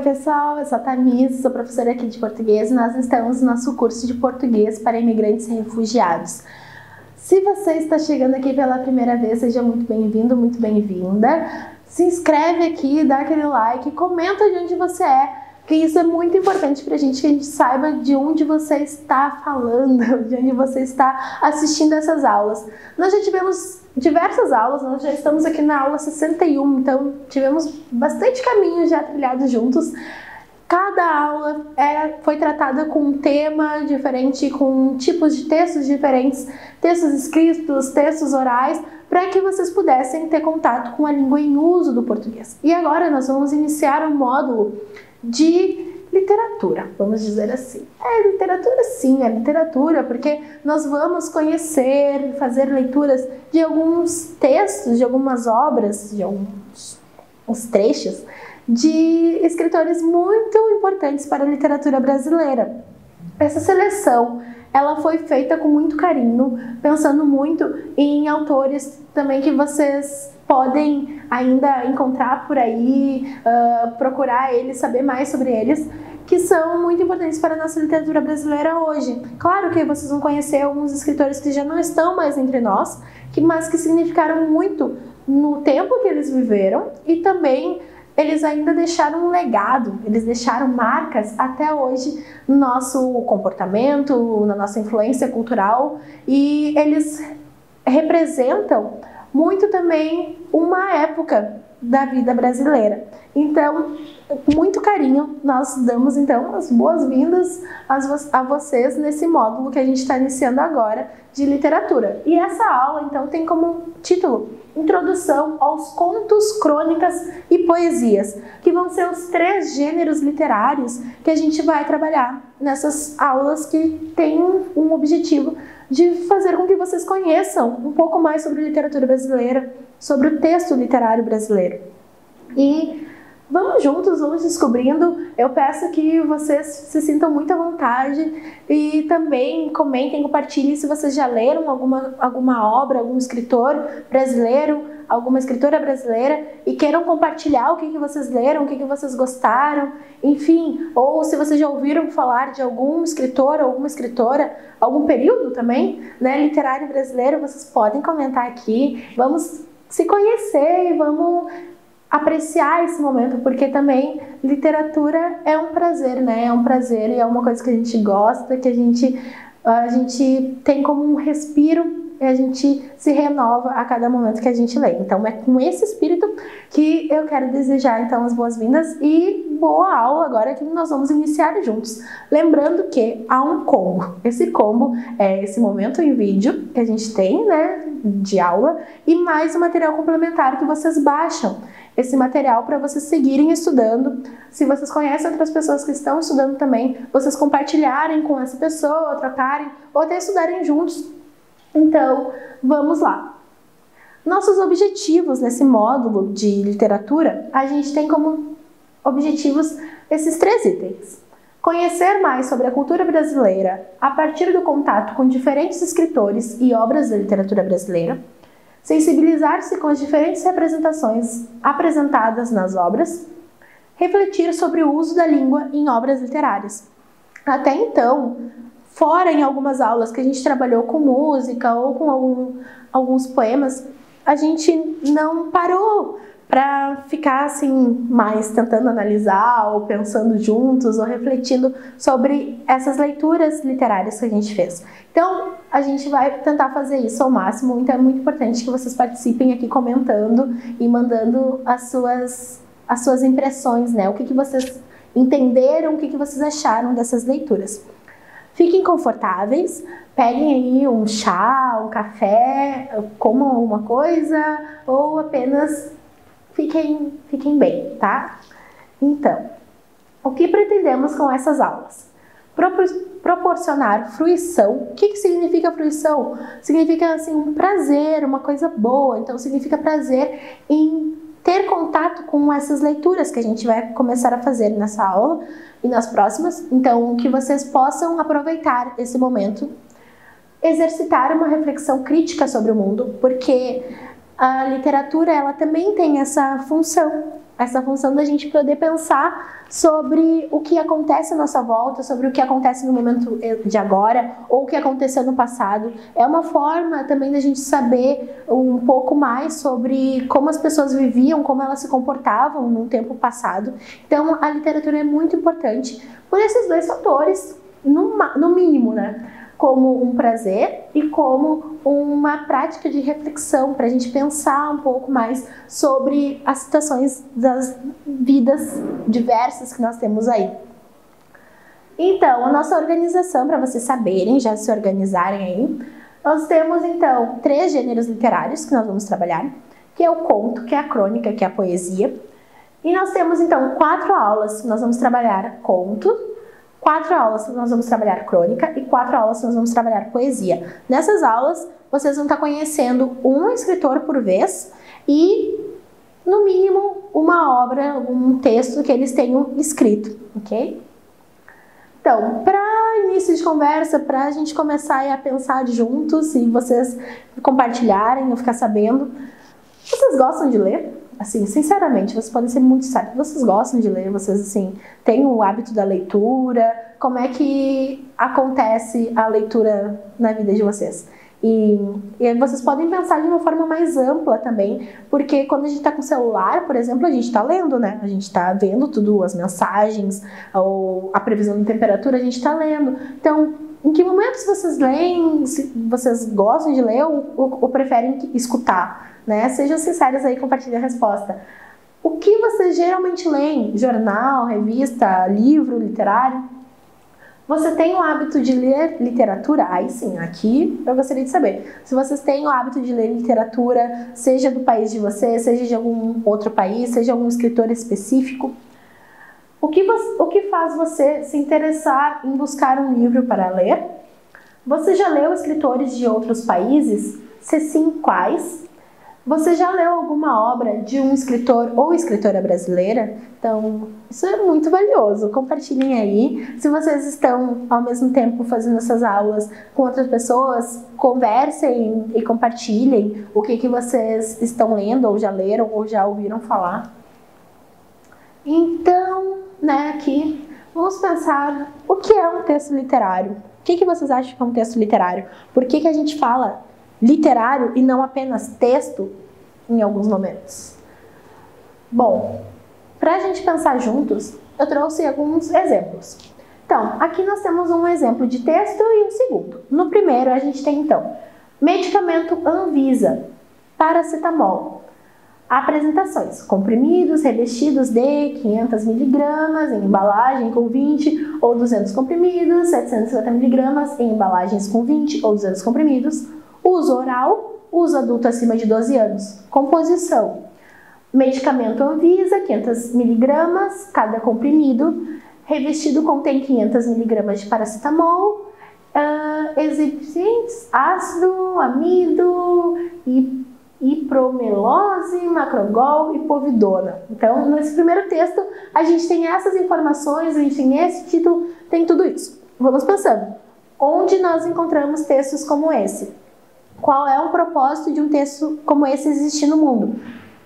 pessoal, eu sou a Tamiz, sou professora aqui de português e nós estamos no nosso curso de português para imigrantes e refugiados. Se você está chegando aqui pela primeira vez, seja muito bem-vindo, muito bem-vinda. Se inscreve aqui, dá aquele like, comenta de onde você é, porque isso é muito importante pra gente, que a gente saiba de onde você está falando, de onde você está assistindo essas aulas. Nós já tivemos diversas aulas, nós já estamos aqui na aula 61, então tivemos bastante caminho já trilhado juntos. Cada aula foi tratada com um tema diferente, com tipos de textos diferentes, textos escritos, textos orais, para que vocês pudessem ter contato com a língua em uso do português. E agora nós vamos iniciar um módulo de literatura, vamos dizer assim. É literatura, sim, é literatura, porque nós vamos conhecer, fazer leituras de alguns textos, de algumas obras, de alguns trechos de escritores muito importantes para a literatura brasileira. Essa seleção, ela foi feita com muito carinho, pensando muito em autores também que vocês podem ainda encontrar por aí, procurar eles, saber mais sobre eles, que são muito importantes para a nossa literatura brasileira hoje. Claro que vocês vão conhecer alguns escritores que já não estão mais entre nós, mas que significaram muito no tempo que eles viveram e também eles ainda deixaram um legado, eles deixaram marcas até hoje no nosso comportamento, na nossa influência cultural, e eles representam muito também uma época da vida brasileira. Então, com muito carinho, nós damos então as boas-vindas a vocês nesse módulo que a gente está iniciando agora de literatura. E essa aula então tem como título Introdução aos Contos, Crônicas e Poesias, que vão ser os 3 gêneros literários que a gente vai trabalhar nessas aulas, que têm um objetivo de fazer com que vocês conheçam um pouco mais sobre a literatura brasileira, sobre o texto literário brasileiro. E vamos juntos, vamos descobrindo. Eu peço que vocês se sintam muito à vontade e também comentem, compartilhem se vocês já leram alguma obra, algum escritor brasileiro, alguma escritora brasileira e queiram compartilhar o que vocês leram, o que vocês gostaram, enfim, ou se vocês já ouviram falar de algum escritor, alguma escritora, algum período também, né, literário brasileiro, vocês podem comentar aqui. Vamos se conhecer e vamos apreciar esse momento, porque também literatura é um prazer, né? É um prazer e é uma coisa que a gente gosta, que a gente tem como um respiro e a gente se renova a cada momento que a gente lê. Então é com esse espírito que eu quero desejar então as boas-vindas e boa aula agora, que nós vamos iniciar juntos. Lembrando que há um combo. Esse combo é esse momento em vídeo que a gente tem, né, de aula, e mais o material complementar que vocês baixam. Esse material para vocês seguirem estudando. Se vocês conhecem outras pessoas que estão estudando também, vocês compartilharem com essa pessoa, trocarem, ou até estudarem juntos. Então, vamos lá. Nossos objetivos nesse módulo de literatura, a gente tem como objetivos esses 3 itens. Conhecer mais sobre a cultura brasileira a partir do contato com diferentes escritores e obras da literatura brasileira. Sensibilizar-se com as diferentes representações apresentadas nas obras, refletir sobre o uso da língua em obras literárias. Até então, fora em algumas aulas que a gente trabalhou com música ou com alguns poemas, a gente não parou para ficar assim mais tentando analisar ou pensando juntos ou refletindo sobre essas leituras literárias que a gente fez. Então, a gente vai tentar fazer isso ao máximo, então é muito importante que vocês participem aqui comentando e mandando as suas impressões, né? O que vocês entenderam, o que vocês acharam dessas leituras. Fiquem confortáveis, peguem aí um chá, um café, comam alguma coisa ou apenas fiquem bem, tá? Então, o que pretendemos com essas aulas? Proporcionar fruição. O que significa fruição? Significa assim, um prazer, uma coisa boa. Então, significa prazer em ter contato com essas leituras que a gente vai começar a fazer nessa aula e nas próximas. Então, que vocês possam aproveitar esse momento, exercitar uma reflexão crítica sobre o mundo, porque A literatura, ela também tem essa função da gente poder pensar sobre o que acontece à nossa volta, sobre o que acontece no momento de agora, ou o que aconteceu no passado. É uma forma também da gente saber um pouco mais sobre como as pessoas viviam, como elas se comportavam no tempo passado. Então, a literatura é muito importante por esses dois fatores, no mínimo, né? Como um prazer e como uma prática de reflexão para a gente pensar um pouco mais sobre as situações das vidas diversas que nós temos aí. Então, a nossa organização, para vocês saberem, já se organizarem aí, nós temos então 3 gêneros literários que nós vamos trabalhar, que é o conto, que é a crônica, que é a poesia. E nós temos então 4 aulas que nós vamos trabalhar conto, 4 aulas nós vamos trabalhar crônica e 4 aulas nós vamos trabalhar poesia. Nessas aulas, vocês vão estar conhecendo um escritor por vez e, no mínimo, uma obra, um texto que eles tenham escrito, ok? Então, para início de conversa, para a gente começar a pensar juntos e vocês compartilharem, eu ficar sabendo, vocês gostam de ler? Assim, sinceramente, vocês podem ser muito sérios. Vocês gostam de ler? Vocês, assim, têm o hábito da leitura? Como é que acontece a leitura na vida de vocês? E vocês podem pensar de uma forma mais ampla também, porque quando a gente está com o celular, por exemplo, a gente está lendo, né? A gente está vendo tudo, as mensagens, ou a previsão de temperatura, a gente está lendo. Então, em que momentos vocês leem? Se vocês gostam de ler ou preferem escutar? Né? Sejam sinceros aí, compartilhem a resposta. O que vocês geralmente leem? Jornal, revista, livro literário? Você tem o hábito de ler literatura? Aí sim, aqui eu gostaria de saber. Se vocês têm o hábito de ler literatura, seja do país de vocês, seja de algum outro país, seja algum escritor específico, o que faz você se interessar em buscar um livro para ler? Você já leu escritores de outros países? Se sim, quais? Você já leu alguma obra de um escritor ou escritora brasileira? Então, isso é muito valioso. Compartilhem aí. Se vocês estão, ao mesmo tempo, fazendo essas aulas com outras pessoas, conversem e compartilhem o que vocês estão lendo, ou já leram, ou já ouviram falar. Então, né, aqui, vamos pensar o que é um texto literário. O que vocês acham que é um texto literário? Por que a gente fala literário e não apenas texto em alguns momentos? Bom, para a gente pensar juntos, eu trouxe alguns exemplos. Então, aqui nós temos um exemplo de texto e um segundo. No primeiro, a gente tem, então, medicamento Anvisa, paracetamol. Apresentações: comprimidos revestidos de 500 mg em embalagem com 20 ou 200 comprimidos, 750 mg em embalagens com 20 ou 200 comprimidos. Uso oral, uso adulto acima de 12 anos. Composição: medicamento Anvisa, 500 mg cada comprimido. Revestido contém 500 mg de paracetamol, excipientes, ácido, amido, hipromelose, macrogol e povidona. Então, nesse primeiro texto, a gente tem essas informações, a gente tem esse título, tem tudo isso. Vamos pensando. Onde nós encontramos textos como esse? Qual é o propósito de um texto como esse existir no mundo?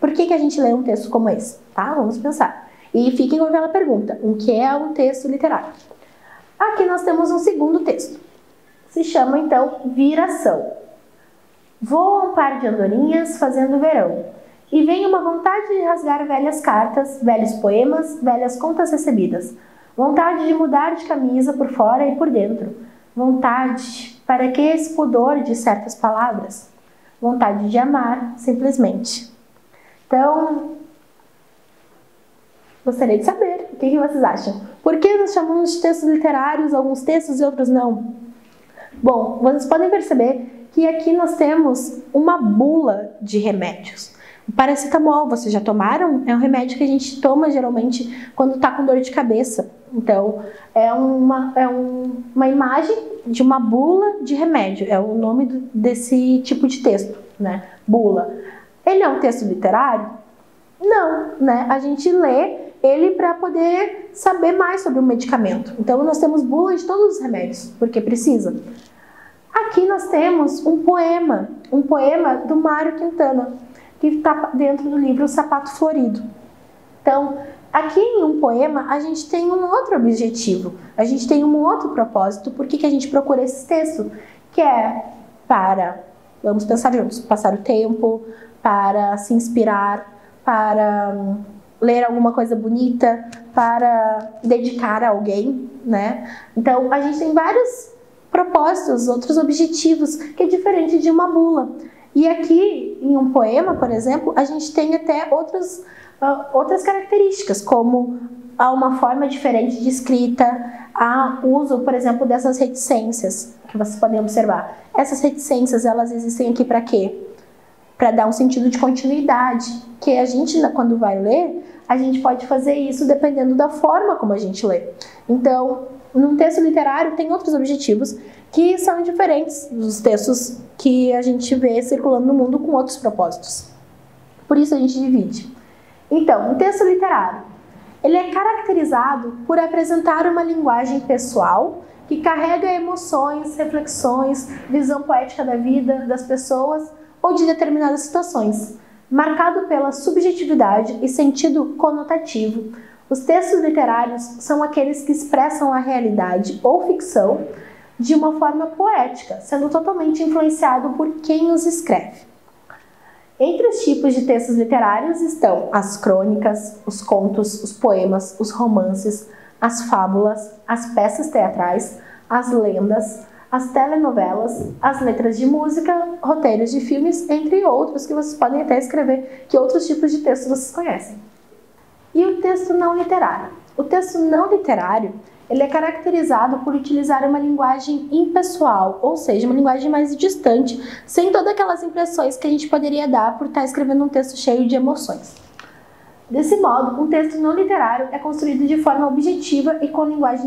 Por que a gente lê um texto como esse? Tá? Vamos pensar. E fiquem com aquela pergunta: o que é um texto literário? Aqui nós temos um segundo texto. Se chama, então, Viração. Voa um par de andorinhas fazendo verão, e vem uma vontade de rasgar velhas cartas, velhos poemas, velhas contas recebidas. Vontade de mudar de camisa por fora e por dentro. Vontade, para que esse pudor de certas palavras? Vontade de amar, simplesmente. Então, gostaria de saber o que vocês acham. Por que nós chamamos de textos literários alguns textos e outros não? Bom, vocês podem perceber que aqui nós temos uma bula de remédios. O paracetamol, vocês já tomaram? É um remédio que a gente toma geralmente quando está com dor de cabeça. Então, é uma imagem de uma bula de remédio. É o nome desse tipo de texto, né? Bula. Ele é um texto literário? Não, né? A gente lê ele para poder saber mais sobre o medicamento. Então, nós temos bula de todos os remédios, porque precisa. Aqui nós temos um poema do Mário Quintana. que está dentro do livro O Sapato Florido. Então, aqui em um poema, a gente tem um outro objetivo, a gente tem um outro propósito. Por que a gente procura esse texto? Que é para, vamos pensar juntos, passar o tempo, para se inspirar, para ler alguma coisa bonita, para dedicar a alguém, né? Então, a gente tem vários propósitos, outros objetivos, que é diferente de uma bula. E aqui, em um poema, por exemplo, a gente tem até outras características, como há uma forma diferente de escrita, há uso, por exemplo, dessas reticências, que vocês podem observar. Essas reticências, elas existem aqui para quê? Para dar um sentido de continuidade, que a gente, quando vai ler, a gente pode fazer isso dependendo da forma como a gente lê. Então, num texto literário tem outros objetivos que são diferentes dos textos que a gente vê circulando no mundo com outros propósitos. Por isso a gente divide. Então, um texto literário, ele é caracterizado por apresentar uma linguagem pessoal que carrega emoções, reflexões, visão poética da vida, das pessoas ou de determinadas situações, marcado pela subjetividade e sentido conotativo. Os textos literários são aqueles que expressam a realidade ou ficção de uma forma poética, sendo totalmente influenciado por quem os escreve. Entre os tipos de textos literários estão as crônicas, os contos, os poemas, os romances, as fábulas, as peças teatrais, as lendas, as telenovelas, as letras de música, roteiros de filmes, entre outros que vocês podem até escrever, que outros tipos de textos vocês conhecem. E o texto não literário? O texto não literário, ele é caracterizado por utilizar uma linguagem impessoal, ou seja, uma linguagem mais distante, sem todas aquelas impressões que a gente poderia dar por estar escrevendo um texto cheio de emoções. Desse modo, um texto não literário é construído de forma objetiva e com linguagem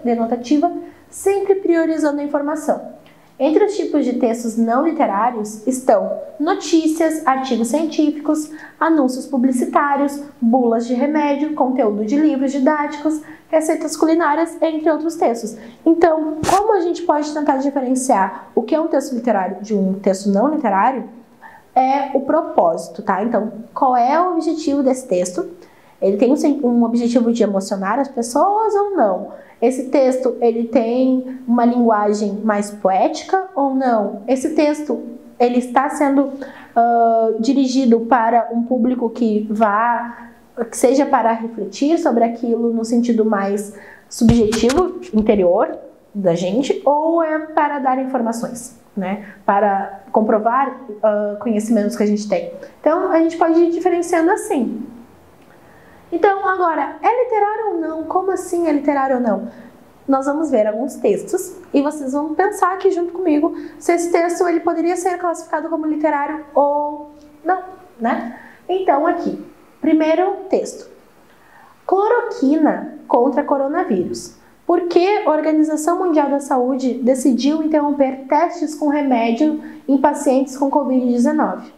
denotativa, sempre priorizando a informação. Entre os tipos de textos não literários estão notícias, artigos científicos, anúncios publicitários, bulas de remédio, conteúdo de livros didáticos, receitas culinárias, entre outros textos. Então, como a gente pode tentar diferenciar o que é um texto literário de um texto não literário? É o propósito, tá? Então, qual é o objetivo desse texto? Ele tem um objetivo de emocionar as pessoas ou não? Esse texto, ele tem uma linguagem mais poética ou não? Esse texto, ele está sendo dirigido para um público que seja para refletir sobre aquilo no sentido mais subjetivo, interior da gente, ou é para dar informações, né? Para comprovar conhecimentos que a gente tem. Então, a gente pode ir diferenciando assim. Então, agora, é literário ou não? Como assim é literário ou não? Nós vamos ver alguns textos e vocês vão pensar aqui junto comigo se esse texto ele poderia ser classificado como literário ou não, né? Então, aqui, primeiro texto. Cloroquina contra coronavírus. Por que a Organização Mundial da Saúde decidiu interromper testes com remédio em pacientes com Covid-19?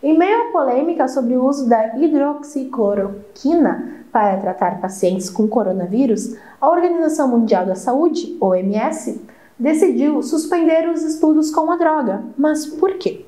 Em meio à polêmica sobre o uso da hidroxicloroquina para tratar pacientes com coronavírus, a Organização Mundial da Saúde, OMS, decidiu suspender os estudos com a droga. Mas por quê?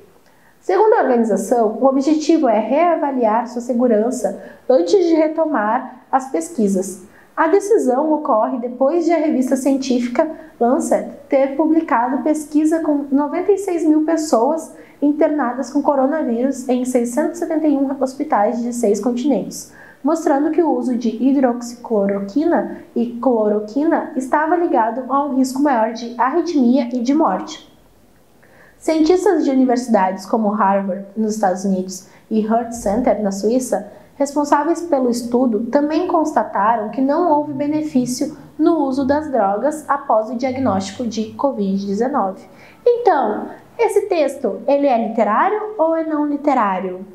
Segundo a organização, o objetivo é reavaliar sua segurança antes de retomar as pesquisas. A decisão ocorre depois de a revista científica Lancet ter publicado pesquisa com 96 mil pessoas internadas com coronavírus em 671 hospitais de 6 continentes, mostrando que o uso de hidroxicloroquina e cloroquina estava ligado a um risco maior de arritmia e de morte. Cientistas de universidades como Harvard, nos Estados Unidos, e Heart Center, na Suíça, responsáveis pelo estudo, também constataram que não houve benefício no uso das drogas após o diagnóstico de Covid-19. Então, esse texto, ele é literário ou é não literário?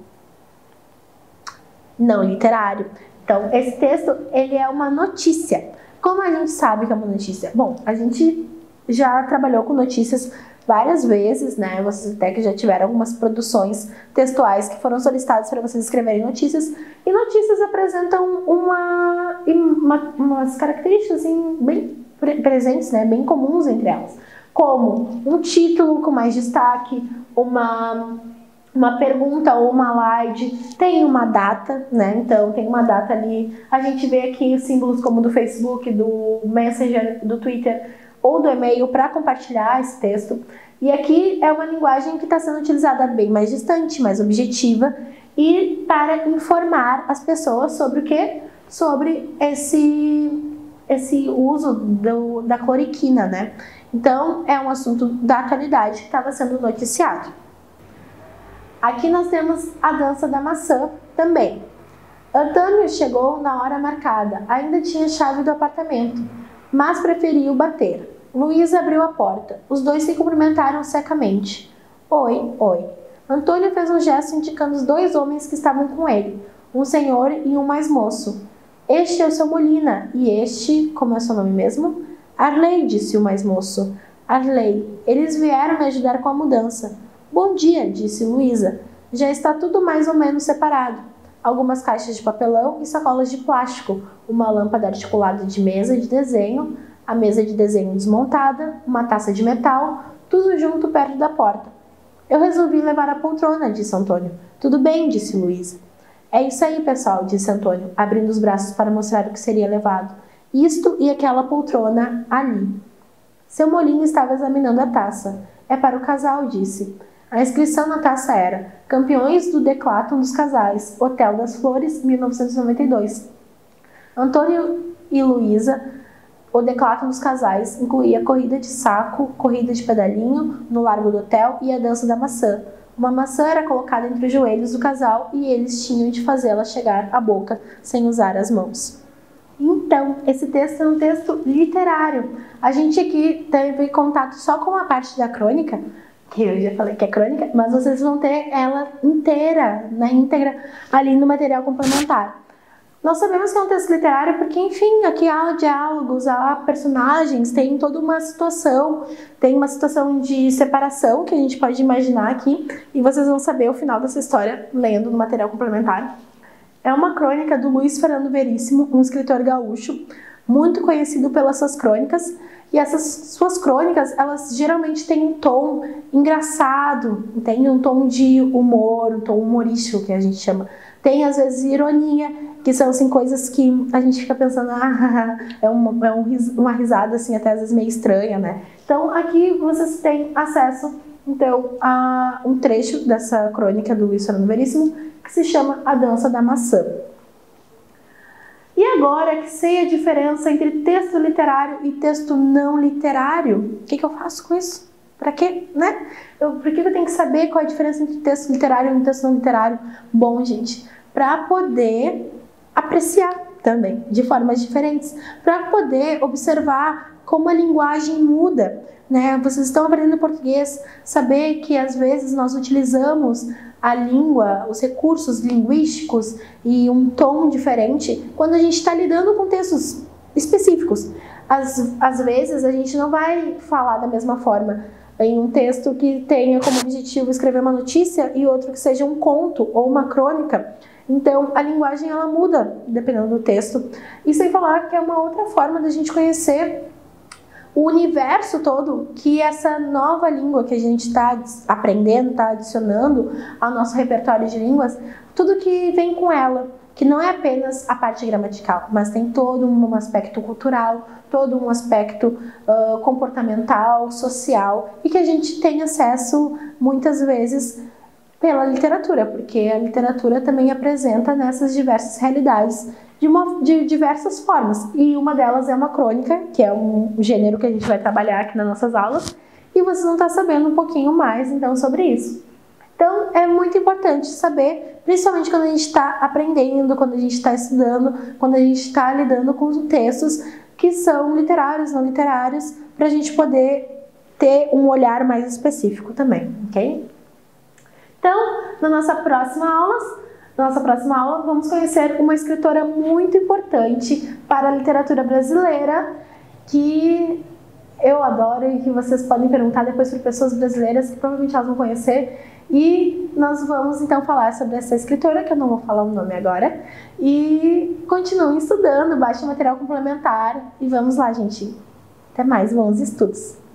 Não literário. Então, esse texto, ele é uma notícia. Como a gente sabe que é uma notícia? Bom, a gente já trabalhou com notícias várias vezes, né? Vocês até que já tiveram algumas produções textuais que foram solicitadas para vocês escreverem notícias. E notícias apresentam umas características assim, bem presentes, né? Bem comuns entre elas. Como um título com mais destaque, uma uma pergunta ou uma slide, tem uma data, né? Então tem uma data ali. A gente vê aqui os símbolos como do Facebook, do Messenger, do Twitter ou do e-mail para compartilhar esse texto. E aqui é uma linguagem que está sendo utilizada bem mais distante, mais objetiva e para informar as pessoas sobre o quê? Sobre esse uso da cloriquina, né? Então é um assunto da atualidade que estava sendo noticiado. Aqui nós temos a dança da maçã também. Antônio chegou na hora marcada, ainda tinha chave do apartamento, mas preferiu bater. Luísa abriu a porta. Os dois se cumprimentaram secamente. Oi, oi. Antônio fez um gesto indicando os dois homens que estavam com ele, um senhor e um mais moço. Este é o seu Molina, e este, como é o seu nome mesmo? Arley, disse o mais moço. Arley, eles vieram me ajudar com a mudança. Bom dia, disse Luísa. Já está tudo mais ou menos separado. Algumas caixas de papelão e sacolas de plástico, uma lâmpada articulada de mesa de desenho, a mesa de desenho desmontada, uma taça de metal, tudo junto perto da porta. Eu resolvi levar a poltrona, disse Antônio. Tudo bem, disse Luísa. É isso aí, pessoal, disse Antônio, abrindo os braços para mostrar o que seria levado. Isto e aquela poltrona ali. Seu Molina estava examinando a taça. É para o casal, disse. A inscrição na taça era Campeões do Decathlon dos Casais, Hotel das Flores, 1992. Antônio e Luísa, o Decathlon dos Casais incluía corrida de saco, corrida de pedalinho no Largo do Hotel e a dança da maçã. Uma maçã era colocada entre os joelhos do casal e eles tinham de fazê-la chegar à boca sem usar as mãos. Então, esse texto é um texto literário. A gente aqui teve contato só com a parte da crônica, que eu já falei que é crônica, mas vocês vão ter ela inteira, na íntegra, ali no material complementar. Nós sabemos que é um texto literário porque, enfim, aqui há diálogos, há personagens, tem toda uma situação, tem uma situação de separação que a gente pode imaginar aqui, e vocês vão saber o final dessa história lendo no material complementar. É uma crônica do Luiz Fernando Veríssimo, um escritor gaúcho, muito conhecido pelas suas crônicas, e essas suas crônicas, elas geralmente têm um tom engraçado, tem um tom de humor, um tom humorístico que a gente chama. Tem às vezes ironia, que são assim, coisas que a gente fica pensando, uma risada assim, até às vezes meio estranha, né? Então aqui vocês têm acesso então, a um trecho dessa crônica do Luiz Fernando Veríssimo, que se chama A Dança da Maçã. E agora que sei a diferença entre texto literário e texto não literário, o que eu faço com isso? Pra quê, né? Por que eu tenho que saber qual é a diferença entre texto literário e texto não literário? Bom, gente, para poder apreciar também, de formas diferentes, para poder observar como a linguagem muda, né? Vocês estão aprendendo português, saber que às vezes nós utilizamos a língua, os recursos linguísticos e um tom diferente quando a gente está lidando com textos específicos. Às vezes a gente não vai falar da mesma forma em um texto que tenha como objetivo escrever uma notícia e outro que seja um conto ou uma crônica. Então a linguagem ela muda dependendo do texto. E sem falar que é uma outra forma da gente conhecer o universo todo que essa nova língua que a gente está aprendendo, está adicionando ao nosso repertório de línguas, tudo que vem com ela, que não é apenas a parte gramatical, mas tem todo um aspecto cultural, todo um aspecto comportamental, social, e que a gente tem acesso muitas vezes pela literatura, porque a literatura também apresenta nessas diversas realidades de diversas formas, e uma delas é uma crônica, que é um gênero que a gente vai trabalhar aqui nas nossas aulas, e vocês vão estar sabendo um pouquinho mais então sobre isso. Então é muito importante saber, principalmente quando a gente está aprendendo, quando a gente está estudando, quando a gente está lidando com textos que são literários, não literários, para a gente poder ter um olhar mais específico também, ok? Então, na nossa próxima aula, vamos conhecer uma escritora muito importante para a literatura brasileira, que eu adoro e que vocês podem perguntar depois para pessoas brasileiras que provavelmente elas vão conhecer. E nós vamos então falar sobre essa escritora, que eu não vou falar o nome agora. E continuem estudando, baixem material complementar e vamos lá, gente. Até mais, bons estudos!